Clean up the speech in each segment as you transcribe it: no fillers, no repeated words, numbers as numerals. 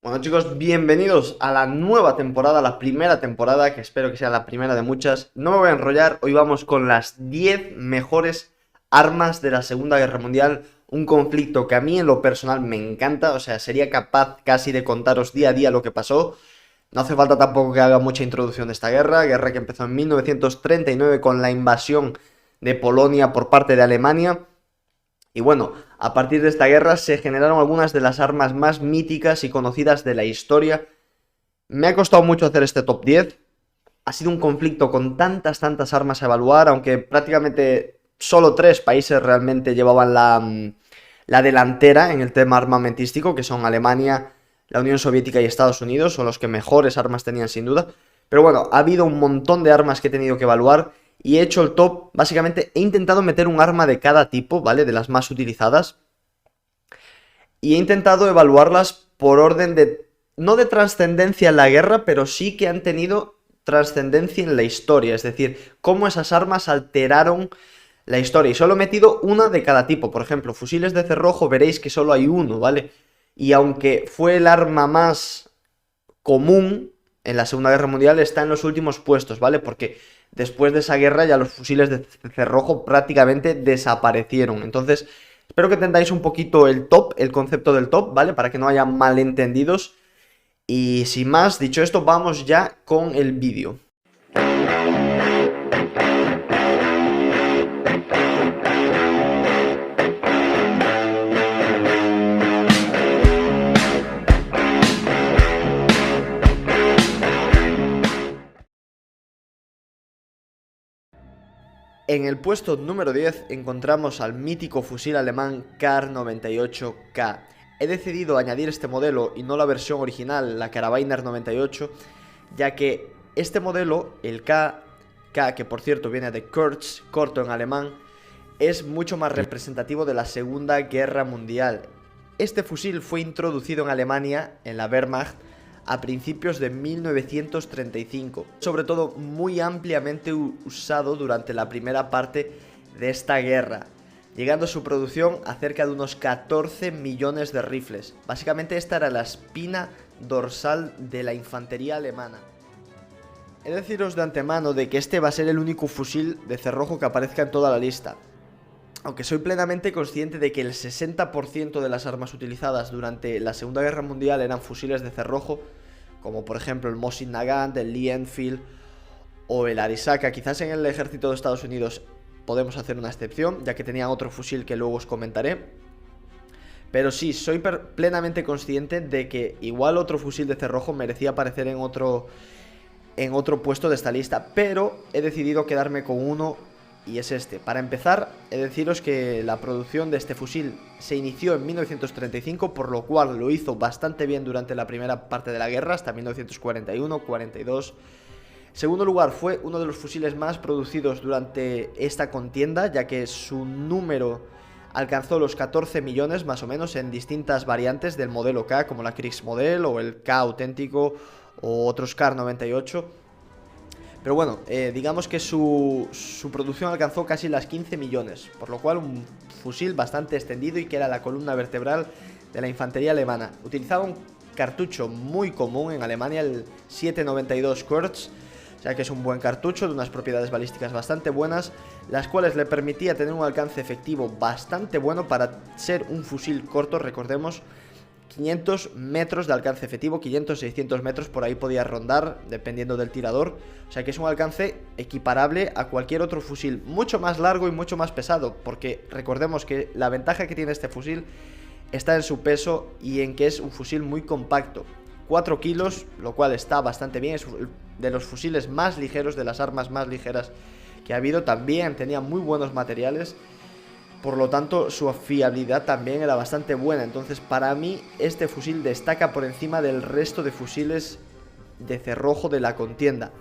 Bueno chicos, bienvenidos a la nueva temporada, la primera temporada, que espero que sea la primera de muchas. No me voy a enrollar, hoy vamos con las 10 mejores armas de la Segunda Guerra Mundial. Un conflicto que a mí en lo personal me encanta, o sea, sería capaz casi de contaros día a día lo que pasó. No hace falta tampoco que haga mucha introducción de esta guerra que empezó en 1939 con la invasión de Polonia por parte de Alemania. Y bueno, a partir de esta guerra se generaron algunas de las armas más míticas y conocidas de la historia. Me ha costado mucho hacer este top 10. Ha sido un conflicto con tantas armas a evaluar, aunque prácticamente solo 3 países realmente llevaban la delantera en el tema armamentístico, que son Alemania, la Unión Soviética y Estados Unidos, son los que mejores armas tenían sin duda. Pero bueno, ha habido un montón de armas que he tenido que evaluar y he hecho el top. Básicamente he intentado meter un arma de cada tipo, ¿vale? De las más utilizadas. Y he intentado evaluarlas por orden de, no de trascendencia en la guerra, pero sí que han tenido trascendencia en la historia. Es decir, cómo esas armas alteraron la historia. Y solo he metido una de cada tipo. Por ejemplo, fusiles de cerrojo, veréis que solo hay uno, ¿vale? Y aunque fue el arma más común en la Segunda Guerra Mundial, está en los últimos puestos, ¿vale? Porque después de esa guerra ya los fusiles de cerrojo prácticamente desaparecieron. Entonces, espero que entendáis un poquito el top, el concepto del top, ¿vale? Para que no haya malentendidos. Y sin más, dicho esto, vamos ya con el vídeo. En el puesto número 10 encontramos al mítico fusil alemán Kar-98K. He decidido añadir este modelo y no la versión original, la Karabiner 98, ya que este modelo, el K, que por cierto viene de Kurz, corto en alemán, es mucho más representativo de la Segunda Guerra Mundial. Este fusil fue introducido en Alemania, en la Wehrmacht, a principios de 1935, sobre todo muy ampliamente usado durante la primera parte de esta guerra, llegando a su producción a cerca de unos 14 millones de rifles. Básicamente esta era la espina dorsal de la infantería alemana. He de deciros de antemano de que este va a ser el único fusil de cerrojo que aparezca en toda la lista, aunque soy plenamente consciente de que el 60% de las armas utilizadas durante la Segunda Guerra Mundial eran fusiles de cerrojo, como por ejemplo el Mosin Nagant, el Lee Enfield o el Arisaka. Quizás en el ejército de Estados Unidos podemos hacer una excepción, ya que tenían otro fusil que luego os comentaré. Pero sí, soy plenamente consciente de que igual otro fusil de cerrojo merecía aparecer en otro puesto de esta lista, pero he decidido quedarme con uno. Y es este. Para empezar, he de deciros que la producción de este fusil se inició en 1935, por lo cual lo hizo bastante bien durante la primera parte de la guerra, hasta 1941-42. En segundo lugar, fue uno de los fusiles más producidos durante esta contienda, ya que su número alcanzó los 14 millones más o menos en distintas variantes del modelo K, como la Kriegsmodell o el K auténtico o otros Kar-98. Pero bueno, digamos que su producción alcanzó casi las 15 millones, por lo cual un fusil bastante extendido y que era la columna vertebral de la infantería alemana. Utilizaba un cartucho muy común en Alemania, el 792 Kurz, o sea que es un buen cartucho de unas propiedades balísticas bastante buenas, las cuales le permitía tener un alcance efectivo bastante bueno para ser un fusil corto. Recordemos, 500 metros de alcance efectivo, 500-600 metros, por ahí podía rondar, dependiendo del tirador. O sea que es un alcance equiparable a cualquier otro fusil, mucho más largo y mucho más pesado, porque recordemos que la ventaja que tiene este fusil está en su peso y en que es un fusil muy compacto. 4 kilos, lo cual está bastante bien, es de los fusiles más ligeros, de las armas más ligeras que ha habido. También tenía muy buenos materiales, por lo tanto su fiabilidad también era bastante buena. Entonces para mí este fusil destaca por encima del resto de fusiles de cerrojo de la contienda.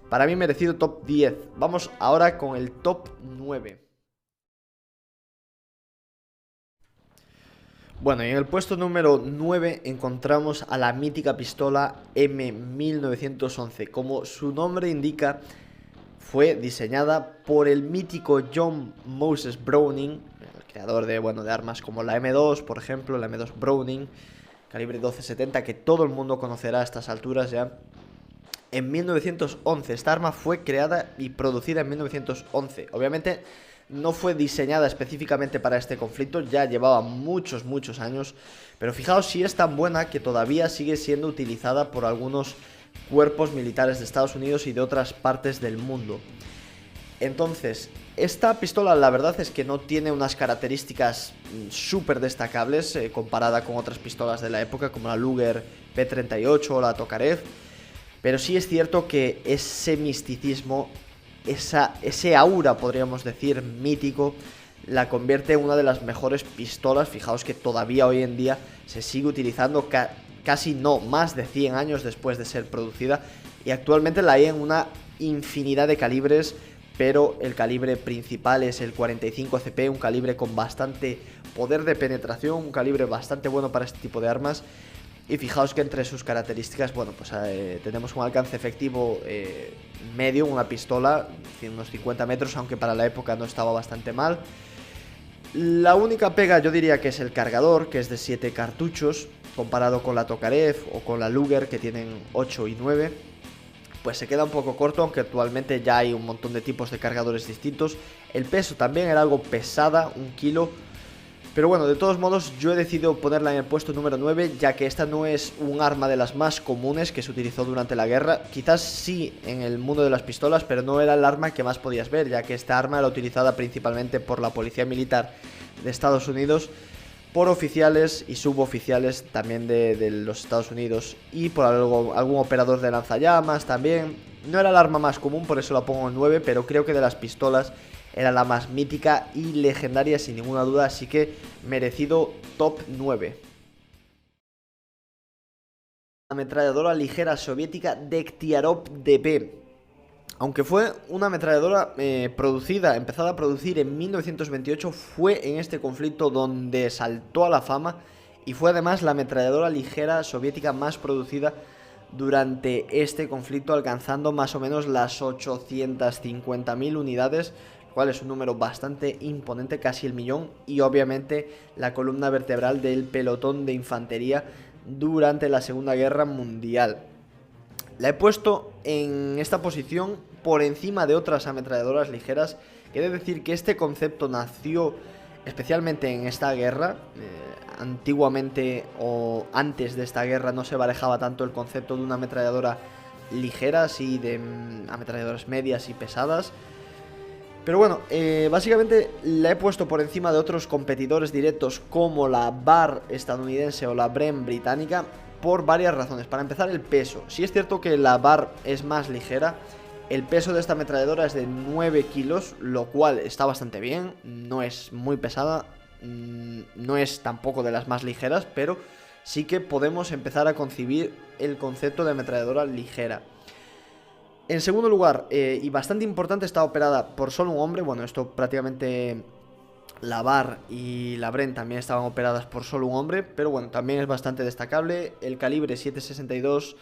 Para mí merecido top 10. Vamos ahora con el top 9. Bueno, y en el puesto número 9 encontramos a la mítica pistola M1911. Como su nombre indica, fue diseñada por el mítico John Moses Browning, el creador de armas como la M2, por ejemplo, la M2 Browning, calibre 12-70, que todo el mundo conocerá a estas alturas ya. En 1911, esta arma fue creada y producida en 1911. Obviamente no fue diseñada específicamente para este conflicto, ya llevaba muchos años, pero fijaos si es tan buena que todavía sigue siendo utilizada por algunos cuerpos militares de Estados Unidos y de otras partes del mundo. Entonces, esta pistola la verdad es que no tiene unas características súper destacables comparada con otras pistolas de la época como la Luger P38 o la Tokarev, pero sí es cierto que ese misticismo, ese aura, podríamos decir, mítico, la convierte en una de las mejores pistolas. Fijaos que todavía hoy en día se sigue utilizando casi no, más de 100 años después de ser producida, y actualmente la hay en una infinidad de calibres, pero el calibre principal es el 45 CP, un calibre con bastante poder de penetración, un calibre bastante bueno para este tipo de armas. Y fijaos que entre sus características, bueno, pues tenemos un alcance efectivo medio, una pistola, unos 50 metros, aunque para la época no estaba bastante mal. La única pega yo diría que es el cargador, que es de 7 cartuchos, comparado con la Tokarev o con la Luger, que tienen 8 y 9. Pues se queda un poco corto, aunque actualmente ya hay un montón de tipos de cargadores distintos. El peso también era algo pesada, 1 kilo. Pero bueno, de todos modos yo he decidido ponerla en el puesto número 9, ya que esta no es un arma de las más comunes que se utilizó durante la guerra. Quizás sí en el mundo de las pistolas, pero no era el arma que más podías ver, ya que esta arma era utilizada principalmente por la policía militar de Estados Unidos, por oficiales y suboficiales también de los Estados Unidos, y por algún operador de lanzallamas también. No era el arma más común, por eso la pongo en 9, pero creo que de las pistolas era la más mítica y legendaria sin ninguna duda, así que merecido top 9. Ametralladora ligera soviética Degtyaryov DB. Aunque fue una ametralladora empezada a producir en 1928, fue en este conflicto donde saltó a la fama, y fue además la ametralladora ligera soviética más producida durante este conflicto, alcanzando más o menos las 850.000 unidades, cual es un número bastante imponente, casi el millón, y obviamente la columna vertebral del pelotón de infantería durante la Segunda Guerra Mundial. La he puesto en esta posición por encima de otras ametralladoras ligeras. Quiere decir que este concepto nació especialmente en esta guerra. Antiguamente o antes de esta guerra no se barajaba tanto el concepto de una ametralladora ligera, así de ametralladoras medias y pesadas. Pero bueno, básicamente la he puesto por encima de otros competidores directos como la Bar estadounidense o la Bren británica por varias razones. Para empezar, el peso. Sí es cierto que la Bar es más ligera. El peso de esta ametralladora es de 9 kilos, lo cual está bastante bien. No es muy pesada, no es tampoco de las más ligeras, pero sí que podemos empezar a concebir el concepto de ametralladora ligera. En segundo lugar, y bastante importante, está operada por solo un hombre. Bueno, esto prácticamente la Bar y la Bren también estaban operadas por solo un hombre, pero bueno, también es bastante destacable. El calibre 7.62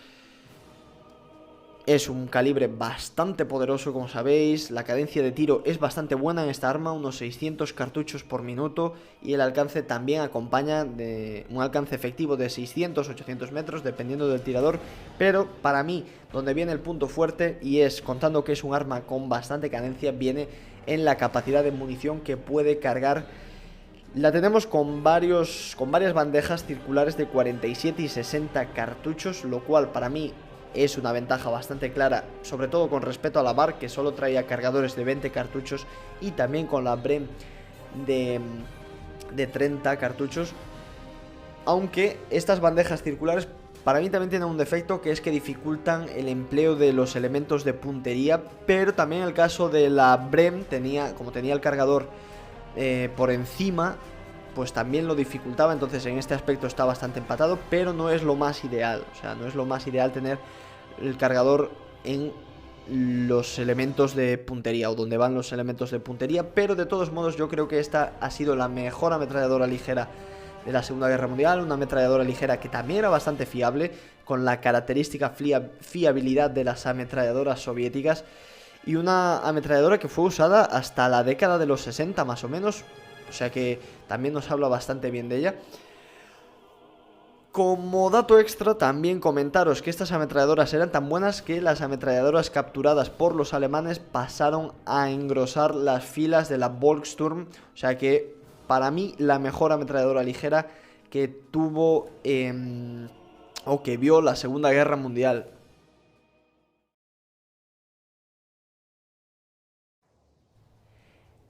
es un calibre bastante poderoso, como sabéis. La cadencia de tiro es bastante buena en esta arma, unos 600 cartuchos por minuto, y el alcance también acompaña de un alcance efectivo de 600-800 metros, dependiendo del tirador. Pero para mí, donde viene el punto fuerte, y es contando que es un arma con bastante cadencia, viene en la capacidad de munición que puede cargar. La tenemos con varias bandejas circulares de 47 y 60 cartuchos, lo cual para mí es una ventaja bastante clara, sobre todo con respecto a la Bar, que solo traía cargadores de 20 cartuchos, y también con la Bren de 30 cartuchos. Aunque estas bandejas circulares para mí también tienen un defecto, que es que dificultan el empleo de los elementos de puntería, pero también el caso de la Bren, como tenía el cargador por encima, pues también lo dificultaba. Entonces en este aspecto está bastante empatado, pero no es lo más ideal. O sea, no es lo más ideal tener el cargador en los elementos de puntería, o donde van los elementos de puntería. Pero de todos modos yo creo que esta ha sido la mejor ametralladora ligera de la Segunda Guerra Mundial. Una ametralladora ligera que también era bastante fiable, con la característica fiabilidad de las ametralladoras soviéticas, y una ametralladora que fue usada hasta la década de los 60 más o menos. O sea que también nos habla bastante bien de ella. como dato extra, también comentaros que estas ametralladoras eran tan buenas que las ametralladoras capturadas por los alemanes pasaron a engrosar las filas de la Volkssturm. O sea que, para mí, la mejor ametralladora ligera que tuvo o que vio la Segunda Guerra Mundial.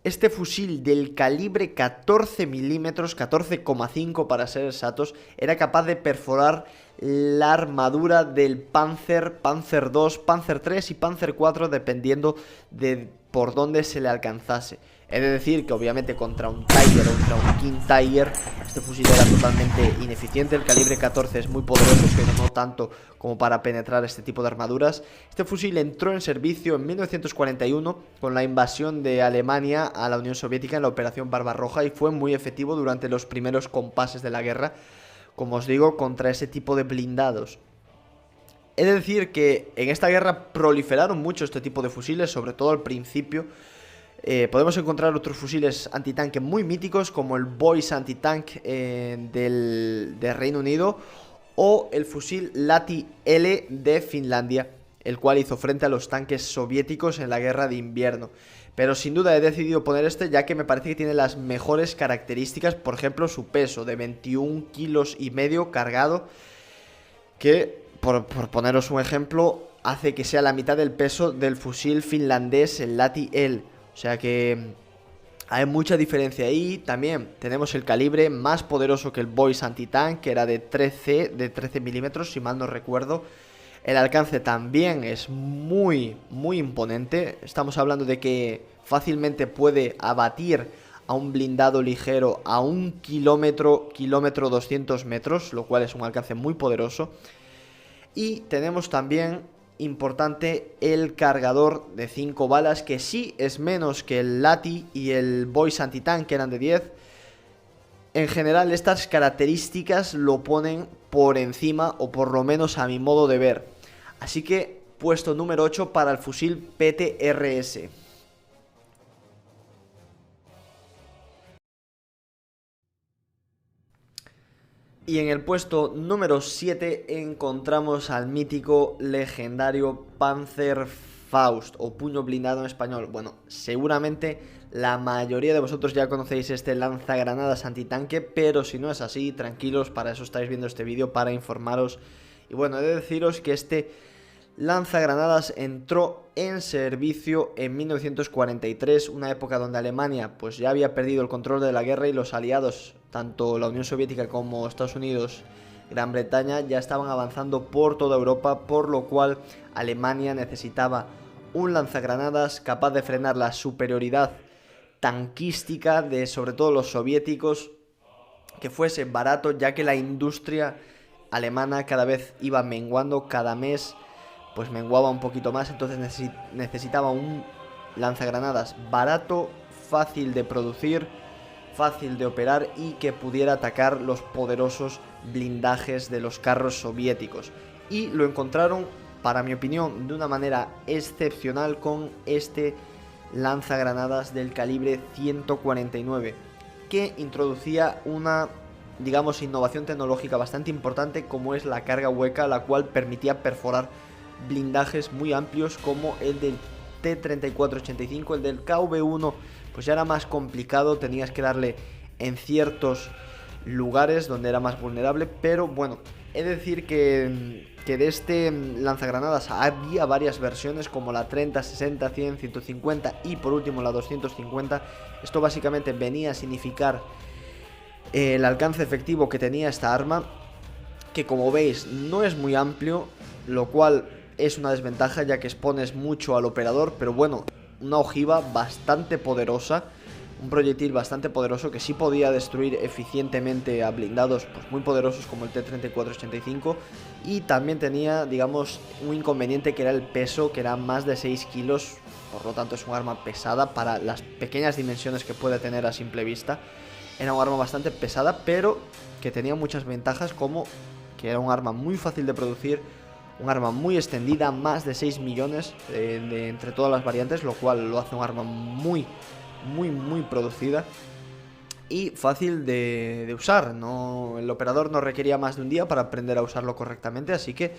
Este fusil del calibre 14 milímetros, 14,5 para ser exactos, era capaz de perforar la armadura del Panzer, Panzer II, Panzer III y Panzer IV, dependiendo de por dónde se le alcanzase. He de decir que obviamente contra un Tiger o contra un King Tiger este fusil era totalmente ineficiente. El calibre 14 es muy poderoso, pero no tanto como para penetrar este tipo de armaduras. Este fusil entró en servicio en 1941 con la invasión de Alemania a la Unión Soviética en la Operación Barbarroja y fue muy efectivo durante los primeros compases de la guerra, como os digo, contra ese tipo de blindados. He de decir que en esta guerra proliferaron mucho este tipo de fusiles, sobre todo al principio. Podemos encontrar otros fusiles antitanque muy míticos, como el Boys Antitank del Reino Unido, o el fusil Lati-L de Finlandia, el cual hizo frente a los tanques soviéticos en la guerra de invierno. Pero sin duda he decidido poner este, ya que me parece que tiene las mejores características. Por ejemplo, su peso de 21,5 kilos cargado, que, por poneros un ejemplo, hace que sea la mitad del peso del fusil finlandés, el Lati-L. O sea que hay mucha diferencia ahí. También tenemos el calibre más poderoso que el Boys Anti-Tank, que era de 13 milímetros, si mal no recuerdo. El alcance también es muy imponente. Estamos hablando de que fácilmente puede abatir a un blindado ligero a 1 kilómetro 200 metros, lo cual es un alcance muy poderoso. Y tenemos también, importante, el cargador de 5 balas, que sí es menos que el Lati y el Boys Anti-Tank, que eran de 10. En general, estas características lo ponen por encima, o por lo menos a mi modo de ver. Así que, puesto número 8 para el fusil PTRS. Y en el puesto número 7 encontramos al mítico legendario Panzerfaust, o puño blindado en español. Bueno, seguramente la mayoría de vosotros ya conocéis este lanzagranadas antitanque, pero si no es así, tranquilos, para eso estáis viendo este vídeo, para informaros. Y bueno, he de deciros que este lanzagranadas entró en servicio en 1943, una época donde Alemania pues ya había perdido el control de la guerra y los aliados, tanto la Unión Soviética como Estados Unidos, Gran Bretaña, ya estaban avanzando por toda Europa, por lo cual Alemania necesitaba un lanzagranadas capaz de frenar la superioridad tanquística de sobre todo los soviéticos, que fuese barato, ya que la industria alemana cada vez iba menguando, cada mes pues menguaba un poquito más, entonces necesitaba un lanzagranadas barato, fácil de producir, fácil de operar y que pudiera atacar los poderosos blindajes de los carros soviéticos. Y lo encontraron, para mi opinión, de una manera excepcional con este lanzagranadas del calibre 149, que introducía una, digamos, innovación tecnológica bastante importante, como es la carga hueca, la cual permitía perforar blindajes muy amplios como el del T-3485. El del KV-1 pues ya era más complicado, tenías que darle en ciertos lugares donde era más vulnerable, pero bueno, he de decir que de este lanzagranadas había varias versiones, como la 30, 60, 100, 150 y por último la 250. Esto básicamente venía a significar el alcance efectivo que tenía esta arma, que como veis no es muy amplio, lo cual es una desventaja ya que expones mucho al operador, pero bueno, una ojiva bastante poderosa, un proyectil bastante poderoso que sí podía destruir eficientemente a blindados pues muy poderosos como el T-3485, y también tenía, digamos, un inconveniente, que era el peso, que era más de 6 kilos, por lo tanto es un arma pesada para las pequeñas dimensiones que puede tener a simple vista. Era un arma bastante pesada, pero que tenía muchas ventajas, como que era un arma muy fácil de producir, un arma muy extendida, más de 6 millones entre todas las variantes, lo cual lo hace un arma muy producida. y fácil de usar. El operador no requería más de un día para aprender a usarlo correctamente, así que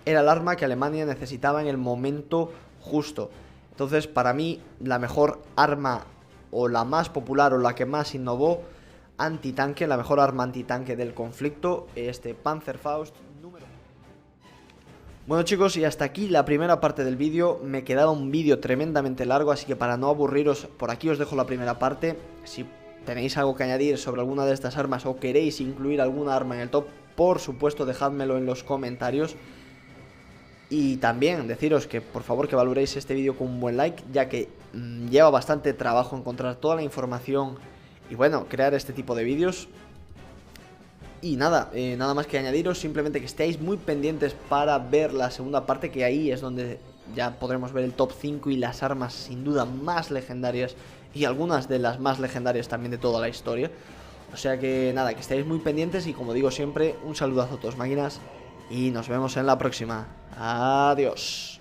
era el arma que Alemania necesitaba en el momento justo. Entonces, para mí, la mejor arma, o la más popular, o la que más innovó, antitanque, la mejor arma antitanque del conflicto, este Panzerfaust número. Bueno, chicos, y hasta aquí la primera parte del vídeo. Me quedaba un vídeo tremendamente largo, así que para no aburriros, por aquí os dejo la primera parte. Si tenéis algo que añadir sobre alguna de estas armas o queréis incluir alguna arma en el top, por supuesto dejádmelo en los comentarios. Y también deciros que por favor que valoréis este vídeo con un buen like, ya que lleva bastante trabajo encontrar toda la información y bueno, crear este tipo de vídeos. Y nada, nada más que añadiros, simplemente que estéis muy pendientes para ver la segunda parte, que ahí es donde ya podremos ver el top 5 y las armas sin duda más legendarias, y algunas de las más legendarias también de toda la historia. O sea que nada, que estéis muy pendientes y como digo siempre, un saludazo a todos máquinas y nos vemos en la próxima. Adiós.